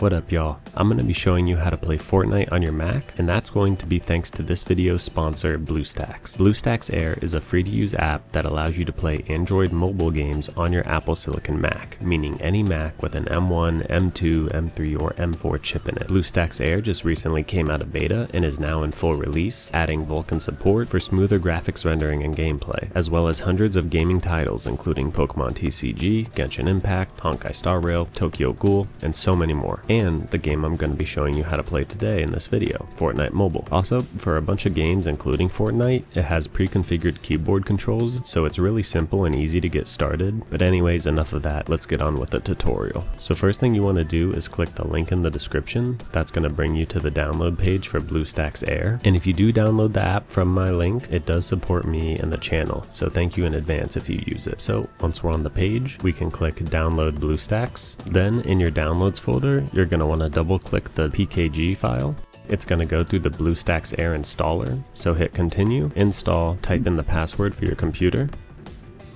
What up y'all? I'm going to be showing you how to play Fortnite on your Mac, and that's going to be thanks to this video's sponsor, BlueStacks. BlueStacks Air is a free-to-use app that allows you to play Android mobile games on your Apple Silicon Mac, meaning any Mac with an M1, M2, M3, or M4 chip in it. BlueStacks Air just recently came out of beta and is now in full release, adding Vulkan support for smoother graphics rendering and gameplay, as well as hundreds of gaming titles including Pokemon TCG, Genshin Impact, Honkai Star Rail, Tokyo Ghoul, and so many more. And the game I'm going to be showing you how to play today in this video, Fortnite Mobile. Also, for a bunch of games including Fortnite, it has pre-configured keyboard controls, so it's really simple and easy to get started. But anyways, enough of that, let's get on with the tutorial. So first thing you want to do is click the link in the description. That's going to bring you to the download page for BlueStacks Air. And if you do download the app from my link, it does support me and the channel, so thank you in advance if you use it. So once we're on the page, we can click download BlueStacks. Then in your downloads folder, you're going to want to double click the PKG file. It's going to go through the BlueStacks Air installer, so hit continue, install, type in the password for your computer,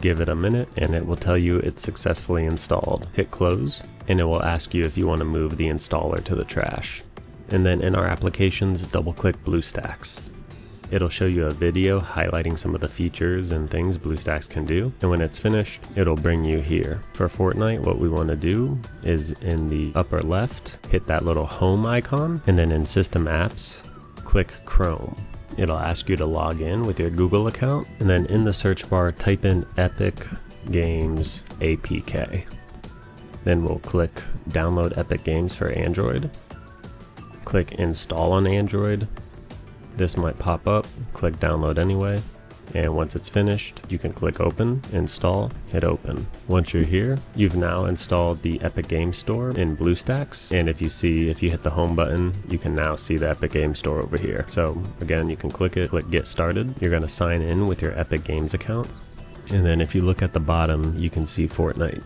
give it a minute, and it will tell you it's successfully installed. Hit close, and it will ask you if you want to move the installer to the trash. And then in our applications, double click BlueStacks. It'll show you a video highlighting some of the features and things BlueStacks can do, and when it's finished, it'll bring you here. For Fortnite, what we want to do is in the upper left, hit that little home icon, and then in System Apps, click Chrome. It'll ask you to log in with your Google account, and then in the search bar, type in Epic Games APK. Then we'll click Download Epic Games for Android. Click Install on Android. This might pop up, click download anyway, and once it's finished, you can click open, install, hit open. Once you're here, you've now installed the Epic Games Store in BlueStacks, and if you hit the home button, you can now see the Epic Games Store over here. So again, you can click it, click get started. You're going to sign in with your Epic Games account, and then if you look at the bottom, you can see Fortnite.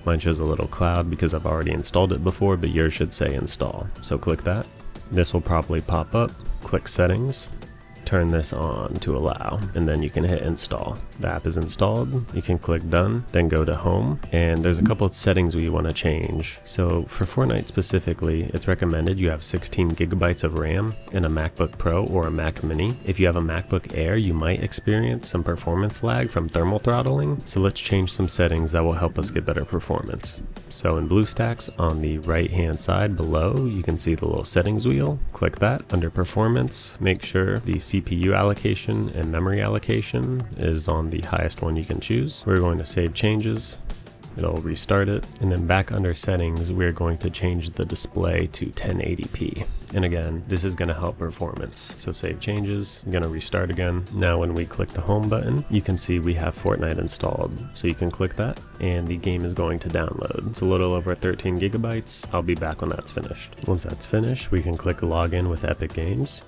Mine shows a little cloud because I've already installed it before, but yours should say install. So click that. This will probably pop up. Click settings, turn this on to allow, and then you can hit install. The app is installed, you can click done, then go to home, and there's a couple of settings we want to change. So for Fortnite specifically, it's recommended you have 16 gigabytes of RAM in a MacBook Pro or a Mac Mini. If you have a MacBook Air, you might experience some performance lag from thermal throttling, so let's change some settings that will help us get better performance. So in BlueStacks, on the right hand side below, you can see the little settings wheel. Click that. Under performance, make sure the CPU allocation and memory allocation is on the highest one you can choose. We're going to save changes. It'll restart it, and then back under settings, we're going to change the display to 1080p. And again, this is going to help performance. So save changes, I'm going to restart again. Now when we click the home button, you can see we have Fortnite installed. So you can click that, and the game is going to download. It's a little over 13 gigabytes. I'll be back when that's finished. Once that's finished, we can click login with Epic Games.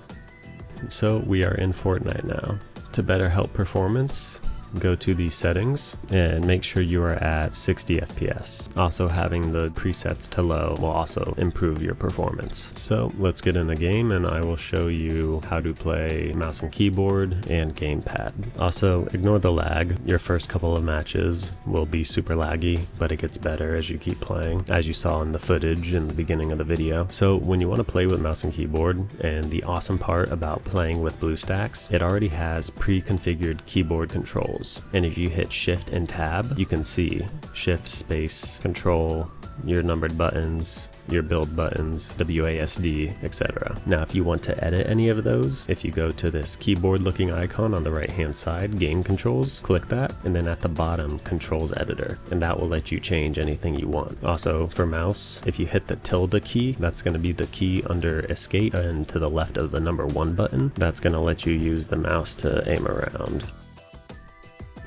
So we are in Fortnite now. To better help performance, go to the settings and make sure you are at 60 FPS. Also having the presets to low will also improve your performance. So let's get in the game and I will show you how to play mouse and keyboard and gamepad. Also ignore the lag. Your first couple of matches will be super laggy, but it gets better as you keep playing, as you saw in the footage in the beginning of the video. So when you want to play with mouse and keyboard, and the awesome part about playing with BlueStacks, it already has pre-configured keyboard controls. And if you hit shift and tab, you can see shift, space, control, your numbered buttons, your build buttons, WASD, etc. Now if you want to edit any of those, if you go to this keyboard looking icon on the right hand side, game controls, click that, and then at the bottom, controls editor, and that will let you change anything you want. Also for mouse, if you hit the tilde key, that's going to be the key under escape, and to the left of the number 1 button, that's going to let you use the mouse to aim around.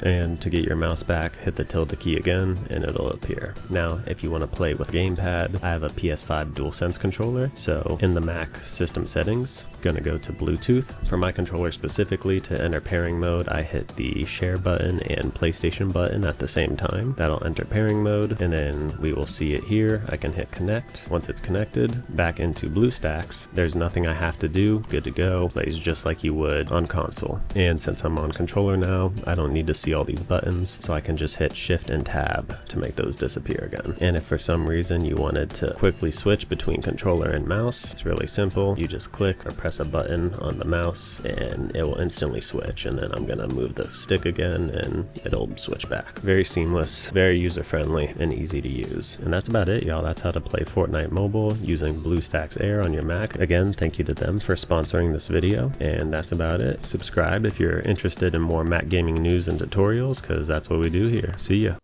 And to get your mouse back, hit the tilde key again and it'll appear. Now, if you want to play with gamepad, I have a PS5 DualSense controller. So in the Mac system settings, gonna go to Bluetooth. For my controller specifically, to enter pairing mode, I hit the share button and PlayStation button at the same time. That'll enter pairing mode, and then we will see it here. I can hit connect. Once it's connected, back into BlueStacks, there's nothing I have to do. Good to go. Plays just like you would on console. And since I'm on controller now, I don't need to see see all these buttons, so I can just hit Shift and Tab to make those disappear again. And if for some reason you wanted to quickly switch between controller and mouse, it's really simple. You just click or press a button on the mouse and it will instantly switch, and then I'm gonna move the stick again and it'll switch back. Very seamless, very user-friendly, and easy to use. And that's about it, y'all. That's how to play Fortnite mobile using BlueStacks Air on your Mac. Again, thank you to them for sponsoring this video, and that's about it. Subscribe if you're interested in more Mac gaming news and tutorials, because that's what we do here. See ya.